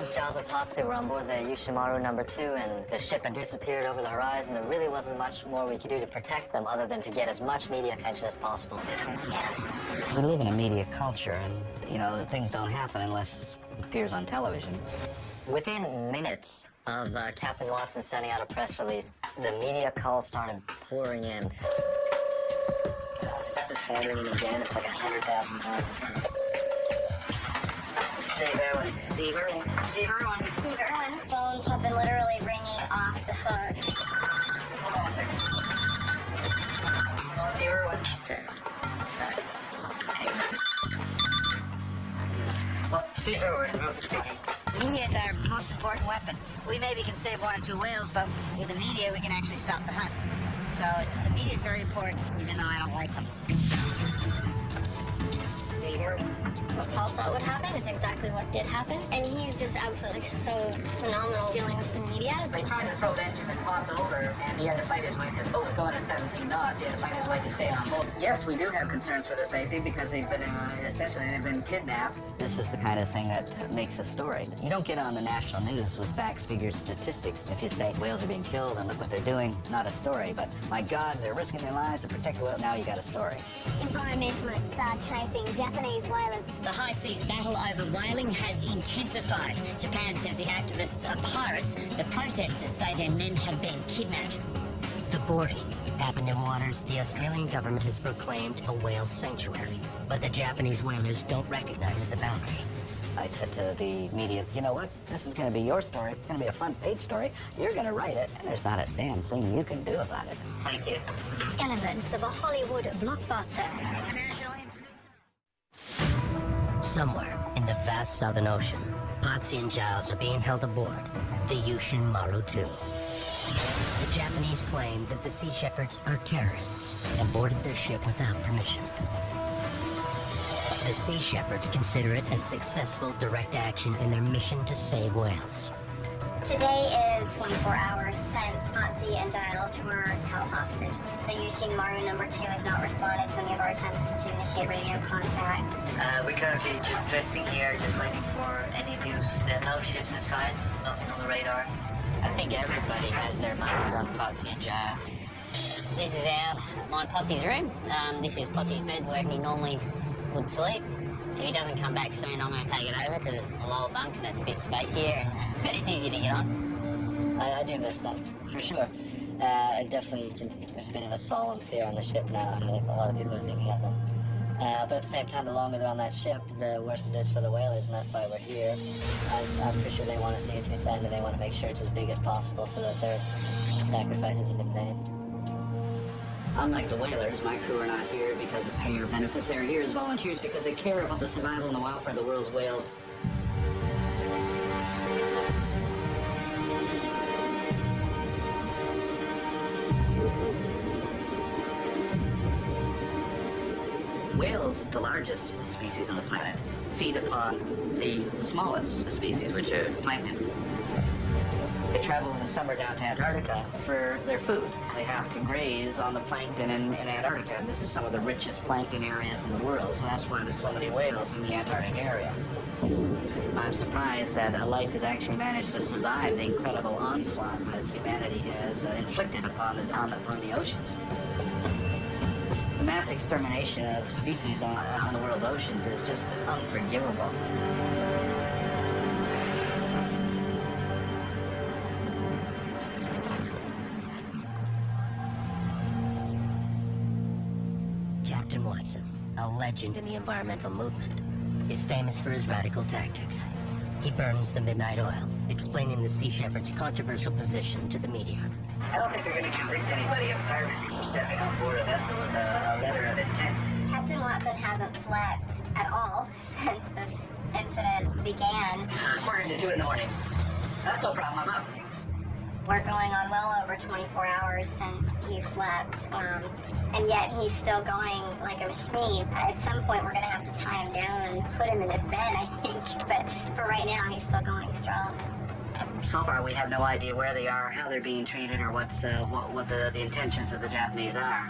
Once Giles and Potsy were on board the Yushimaru #2 and the ship had disappeared over the horizon, there really wasn't much more we could do to protect them other than to get as much media attention as possible. We live in a media culture and, things don't happen unless it appears on television. Within minutes of Captain Watson sending out a press release, the media calls started pouring in. The phone ringing again, it's like 100,000 times. Steve Irwin. Steve Irwin. Steve Irwin. Steve Irwin. Phones have been literally ringing off the hook. Hold on a second. Steve Irwin. Well, Steve Irwin, speaking. Media is our most important weapon. We maybe can save 1 or 2 whales, but with the media, we can actually stop the hunt. So the media is very important, even though I don't like them. Steve Irwin. What Paul thought would happen is exactly what did happen, and he's just absolutely so phenomenal dealing with the media. They tried to throw Benjamin Pott over, and he had to fight his way, because it's going at 17 knots. He had to fight his way to stay on board. Yes, we do have concerns for their safety, because they've been, they've been kidnapped. This is the kind of thing that makes a story. You don't get on the national news with facts, figures, statistics. If you say whales are being killed and look what they're doing, not a story. But my God, they're risking their lives to protect the whale. Now you got a story. Environmentalists are chasing Japanese whalers. The high seas battle over whaling has intensified. Japan says the activists are pirates. The protesters say their men have been kidnapped. The boarding happened in waters the Australian government has proclaimed a whale sanctuary, but the Japanese whalers don't recognize the boundary. I said to the media, you know what? This is going to be your story. It's going to be a front page story. You're going to write it, and there's not a damn thing you can do about it. Thank you. Elements of a Hollywood blockbuster. Somewhere in the vast Southern Ocean, Potsy and Giles are being held aboard the Yushin II. The Japanese claim that the Sea Shepherds are terrorists and boarded their ship without permission. The Sea Shepherds consider it a successful direct action in their mission to save whales. Today is 24 hours since Potsy and Giles were held hostage. The Yushimaru #2 has not responded to any of our attempts to initiate radio contact. We're currently just drifting here, just waiting for any news. There are no ships in sight, nothing on the radar. I think everybody has their minds on Potsy and Giles. This is my Potsy's room. This is Potsy's bed where he normally would sleep. If he doesn't come back soon, I'm going to take it over because it's a lower bunk and it's a bit spacier and easy to get on. I do miss them, for sure. I definitely, there's a bit of a solemn fear on the ship now, and I think a lot of people are thinking of them. But at the same time, the longer they're on that ship, the worse it is for the whalers, and that's why we're here. I'm pretty sure they want to see it to its end, and they want to make sure it's as big as possible so that their sacrifice isn't in vain. Unlike the whalers, my crew are not here because of pay or benefits. They're here as volunteers because they care about the survival and the welfare of the world's whales. Whales, the largest species on the planet, feed upon the smallest species, which are plankton. They travel in the summer down to Antarctica for their food. They have to graze on the plankton in Antarctica. This is some of the richest plankton areas in the world, so that's why there's so many whales in the Antarctic area. I'm surprised that a life has actually managed to survive the incredible onslaught that humanity has inflicted upon the oceans. The mass extermination of species on the world's oceans is just unforgivable. Captain Watson, a legend in the environmental movement, is famous for his radical tactics. He burns the midnight oil, explaining the Sea Shepherd's controversial position to the media. I don't think they're going to convict anybody of piracy for stepping on board a vessel with a letter of intent. Captain Watson hasn't slept at all since this incident began. According to 2 in the morning. That's no problem, I'm up. We're going on well over 24 hours since he slept, and yet he's still going like a machine. At some point, we're going to have to tie him down and put him in his bed, I think, but for right now, he's still going strong. So far, we have no idea where they are, how they're being treated, or what the intentions of the Japanese are.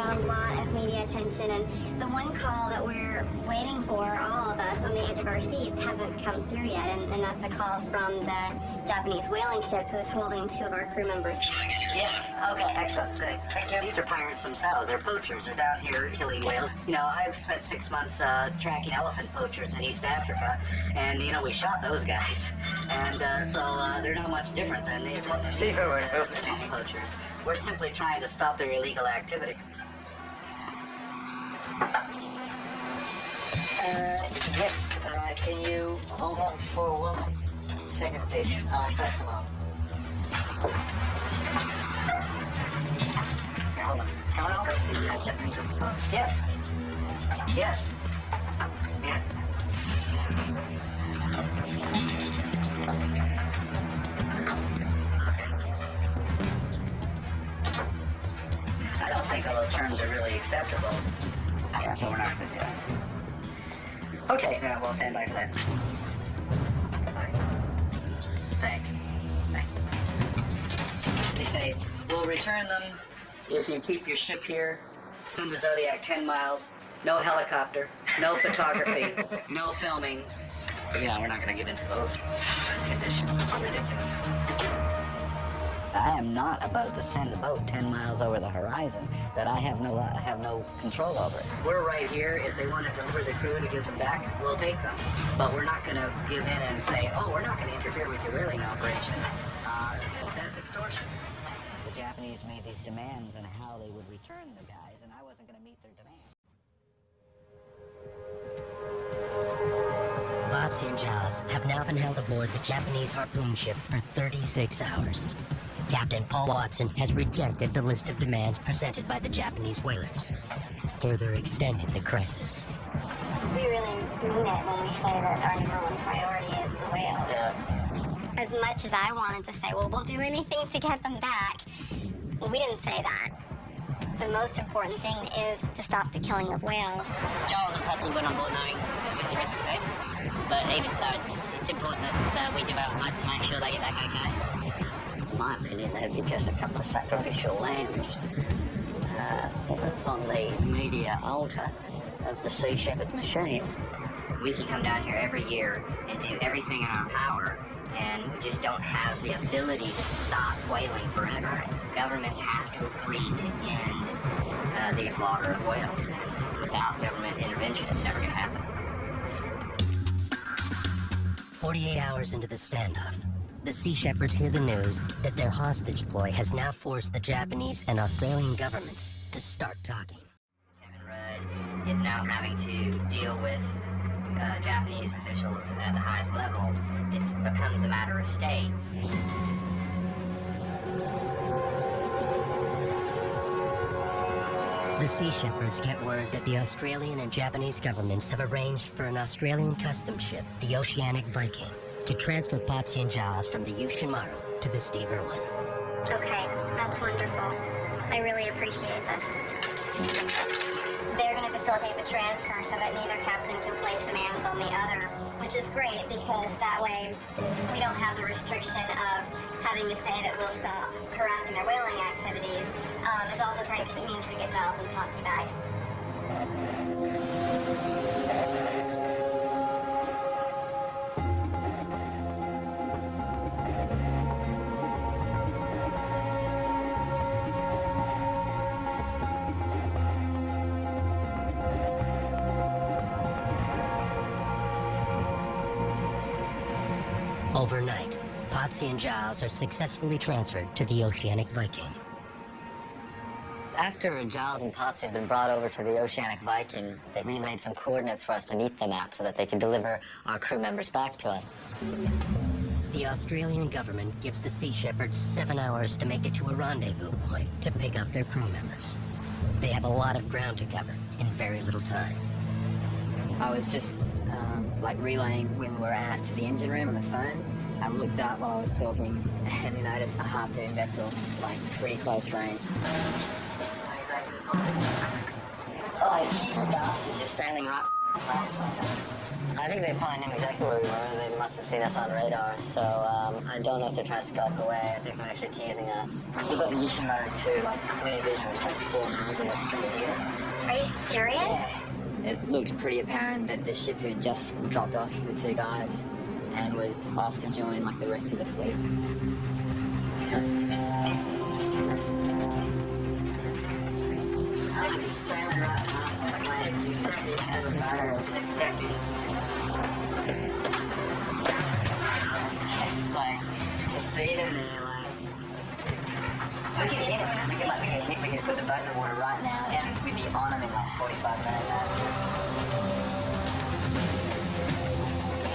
got a lot of media attention, and the one call that we're waiting for, all of us on the edge of our seats, hasn't come through yet, and that's a call from the Japanese whaling ship who's holding 2 of our crew members. Yeah, okay, excellent, great. Thank you. These are pirates themselves. They're poachers. They're down here killing whales. You know, I've spent 6 months tracking elephant poachers in East Africa, and, you know, we shot those guys. And so they're not much different than these poachers. We're simply trying to stop their illegal activity. Yes, can you hold on for 1 second, please? I'll press them on. Hold on. Hello? Yes. Yes. Yeah. I don't think all those terms are really acceptable. Yeah, so we're not going to do that. Okay, we'll stand by for that. Thanks. They say, we'll return them if you keep your ship here, send the Zodiac 10 miles, no helicopter, no photography, no filming. You know, we're not going to get into those conditions. It's ridiculous. I am not about to send a boat 10 miles over the horizon that I have no control over. We're right here. If they want to deliver the crew to give them back, we'll take them. But we're not going to give in and say, oh, we're not going to interfere with your whaling operation. That's extortion. The Japanese made these demands on how they would return the guys, and I wasn't going to meet their demands. Potsy and Giles have now been held aboard the Japanese harpoon ship for 36 hours. Captain Paul Watson has rejected the list of demands presented by the Japanese whalers, further extending the crisis. We really mean it when we say that our #1 priority is the whales. Yeah. As much as I wanted to say, well, we'll do anything to get them back, we didn't say that. The most important thing is to stop the killing of whales. Giles and Potsy went on board knowing with the risk of fate, but even so, it's important that we do our utmost to make sure they get back okay. In my opinion, they'd be just a couple of sacrificial lambs on the media altar of the Sea Shepherd machine. We can come down here every year and do everything in our power, and we just don't have the ability to stop whaling forever. Governments have to agree to end the slaughter of whales, and without government intervention, it's never going to happen. 48 hours into the standoff, the Sea Shepherds hear the news that their hostage ploy has now forced the Japanese and Australian governments to start talking. Kevin Rudd is now having to deal with Japanese officials at the highest level. It becomes a matter of state. The Sea Shepherds get word that the Australian and Japanese governments have arranged for an Australian customs ship, the Oceanic Viking, to transfer Potsy and Giles from the Yushimaru to the Steve Irwin. Okay, that's wonderful. I really appreciate this. They're going to facilitate the transfer so that neither captain can place demands on the other, which is great because that way we don't have the restriction of having to say that we'll stop harassing their whaling activities. It's also great because it means we get Giles and Potsy back. Overnight, Potsy and Giles are successfully transferred to the Oceanic Viking. After Giles and Potsy had been brought over to the Oceanic Viking, they relayed some coordinates for us to meet them at so that they could deliver our crew members back to us. The Australian government gives the Sea Shepherds 7 hours to make it to a rendezvous point to pick up their crew members. They have a lot of ground to cover in very little time. I was just relaying when we were at to the engine room on the phone. I looked up while I was talking and noticed a harpoon vessel pretty close range. Oh, Jesus, it's just sailing right I think they probably knew exactly where we were. They must have seen us on radar. So I don't know if they're trying to skulk away. I think they're actually teasing us. We've got the Yoshimaru too, like clear vision. It's like 4 miles away. Are you serious? It looks pretty apparent that the ship had just dropped off the 2 guys and was off to join like the rest of the fleet. I was just sailing right past our legs. As a matter of seconds. It's just like to see them there, like we can hit them. We can put the boat in the water right now. Yeah, we'd be on them in like 45 minutes.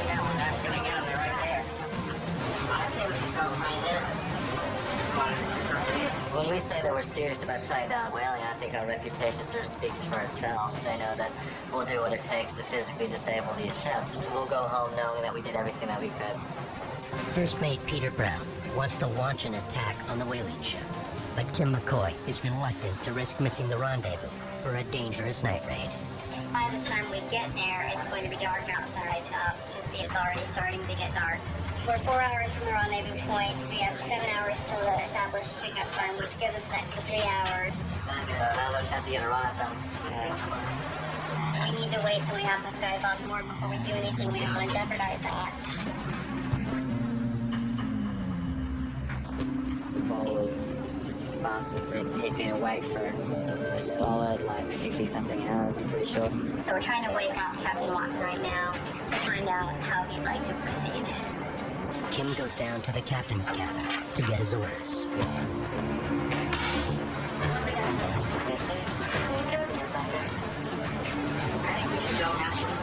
Yeah, we're gonna get them right there. I'd say we should go right there. When we say that we're serious about shutting down whaling, I think our reputation sort of speaks for itself. They know that we'll do what it takes to physically disable these ships. We'll go home knowing that we did everything that we could. First Mate Peter Brown wants to launch an attack on the whaling ship, but Kim McCoy is reluctant to risk missing the rendezvous for a dangerous night raid. By the time we get there, it's going to be dark outside. You can see it's already starting to get dark. We're 4 hours from the rendezvous point. We have 7 hours till the established pickup time, which gives us an extra 3 hours. So now's our chance to get a run at them. We need to wait till we have those guys on board before we do anything. We don't want to jeopardize that. Paul was just fast asleep. He'd been awake for a solid like 50-something hours, I'm pretty sure. So we're trying to wake up Captain Watson right now to find out how he'd like to proceed. Kim goes down to the captain's cabin to get his orders. You see? Captain's up there. I think we should go after him.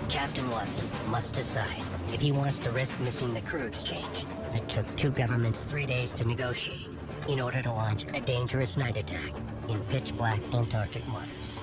Captain Watson must decide if he wants to risk missing the crew exchange that took 2 governments 3 days to negotiate in order to launch a dangerous night attack in pitch-black Antarctic waters.